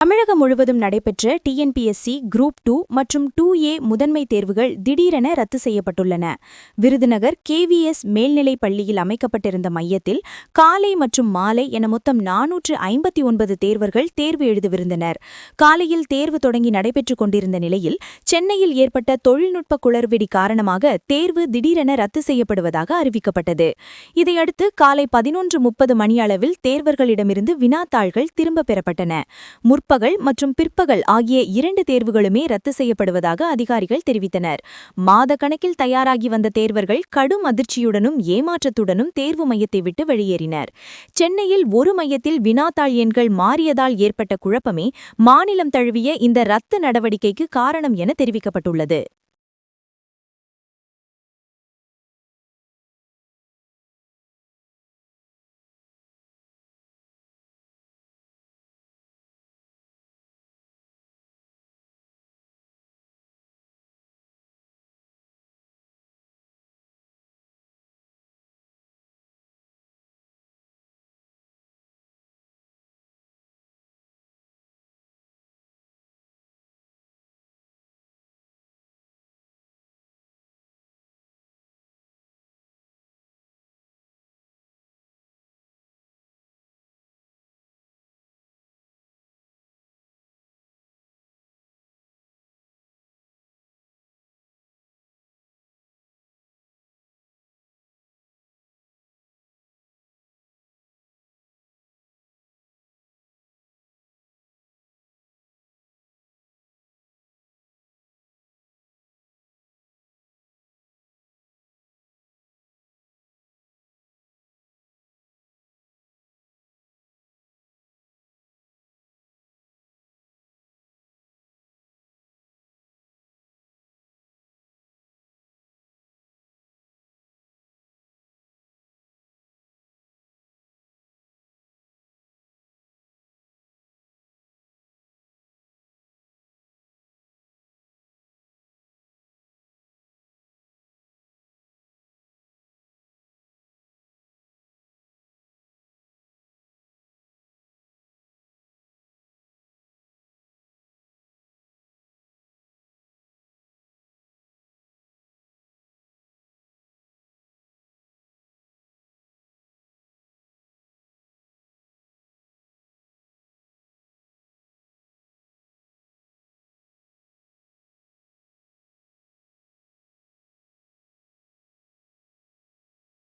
தமிழகம் முழுவதும் நடைபெற்ற TNPSC group 2 மற்றும் 2A முதன்மை தேர்வுகள் திடீரென ரத்து செய்யப்பட்டுள்ளன. விருதுநகர் கேவிஎஸ் மேல்நிலைப் பள்ளியில் அமைக்கப்பட்டிருந்த மையத்தில் காலை மற்றும் மாலை என மொத்தம் 459 தேர்வர்கள் தேர்வு எழுதவிருந்தனர். காலையில் தேர்வு தொடங்கி நடைபெற்றுக் கொண்டிருந்த நிலையில் சென்னையில் ஏற்பட்ட தொழில்நுட்ப குளறுபடி காரணமாக தேர்வு திடீரென ரத்து செய்யப்படுவதாக அறிவிக்கப்பட்டது. இதையடுத்து காலை 11:30 மணியளவில் தேர்வர்களிடமிருந்து வினாத்தாள்கள் திரும்பப் பெறப்பட்டன. முற்பகல் மற்றும் பிற்பகல் ஆகிய 2 தேர்வுகளுமே ரத்து செய்யப்படுவதாக அதிகாரிகள் தெரிவித்தனர். மாத கணக்கில் தயாராகி வந்த தேர்வர்கள் கடும் அதிர்ச்சியுடனும் ஏமாற்றத்துடனும் தேர்வு மையத்தை விட்டு வெளியேறினர். சென்னையில் ஒரு மையத்தில் வினாத்தாள் எண்கள் மாறியதால் ஏற்பட்ட குழப்பமே மாநிலம் தழுவிய இந்த ரத்து நடவடிக்கைக்கு காரணம் என தெரிவிக்கப்பட்டுள்ளது.